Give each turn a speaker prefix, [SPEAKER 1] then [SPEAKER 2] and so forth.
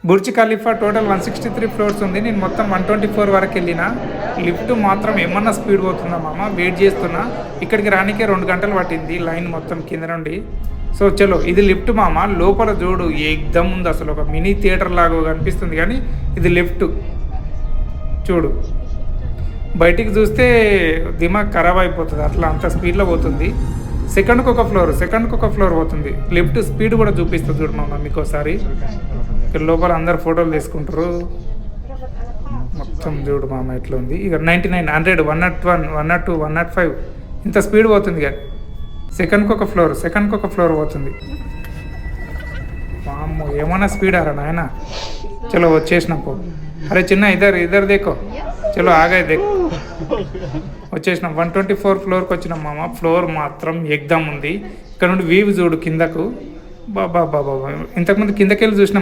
[SPEAKER 1] Burj Khalifa total 163 floors ఉంది. నేను మొత్తం 124 వరకు వెళ్ళిన. లిఫ్ట్ మాత్రం ఏమన్నా స్పీడ్ పోతుందా మామ, వెయిట్ చేస్తున్నా. ఇక్కడికి రానికే 2 గంటలు పట్టింది లైన్ మొత్తం కింద నుండి. సో చలో ఇది లిఫ్ట్ మామ. లోపల చూడు ఏకదమ్ ఉంది, అసలు ఒక మినీ థియేటర్ లాగా కనిపిస్తుంది. కానీ ఇది లిఫ్ట్ చూడు, బయటికి చూస్తే దిమాగ్ ఖరాబ్ అయిపోతుంది, అట్లా అంత స్పీడ్లో పోతుంది. సెకండ్కి ఒక ఫ్లోర్ పోతుంది. లిఫ్ట్ స్పీడ్ కూడా చూపిస్తుంది చూడు మామ మీకు ఒకసారి. ఇక్కడ లోపల అందరు ఫోటోలు తీసుకుంటారు. మొత్తం చూడు మామ ఎట్లా ఉంది. ఇక 99, 100, 101, 102, 105 ఇంత స్పీడ్ పోతుంది. కానీ సెకండ్కి ఒక ఫ్లోర్ పోతుంది. మామూలు ఏమన్నా స్పీడ్ ఆరా నాయన. చలో వచ్చేసినాం. అరే చిన్న ఇద్దరు దేకో, చలో ఆగాయి దేకో. వచ్చేసినాం 124 ఫ్లోర్కి వచ్చినాం మామ. ఫ్లోర్ మాత్రం ఎగ్దమ్ ఉంది. ఇక్కడ నుండి వ్యూ చూడు కిందకు. బాబా ఇంతకుముందు కిందకెళ్ళి చూసినాం.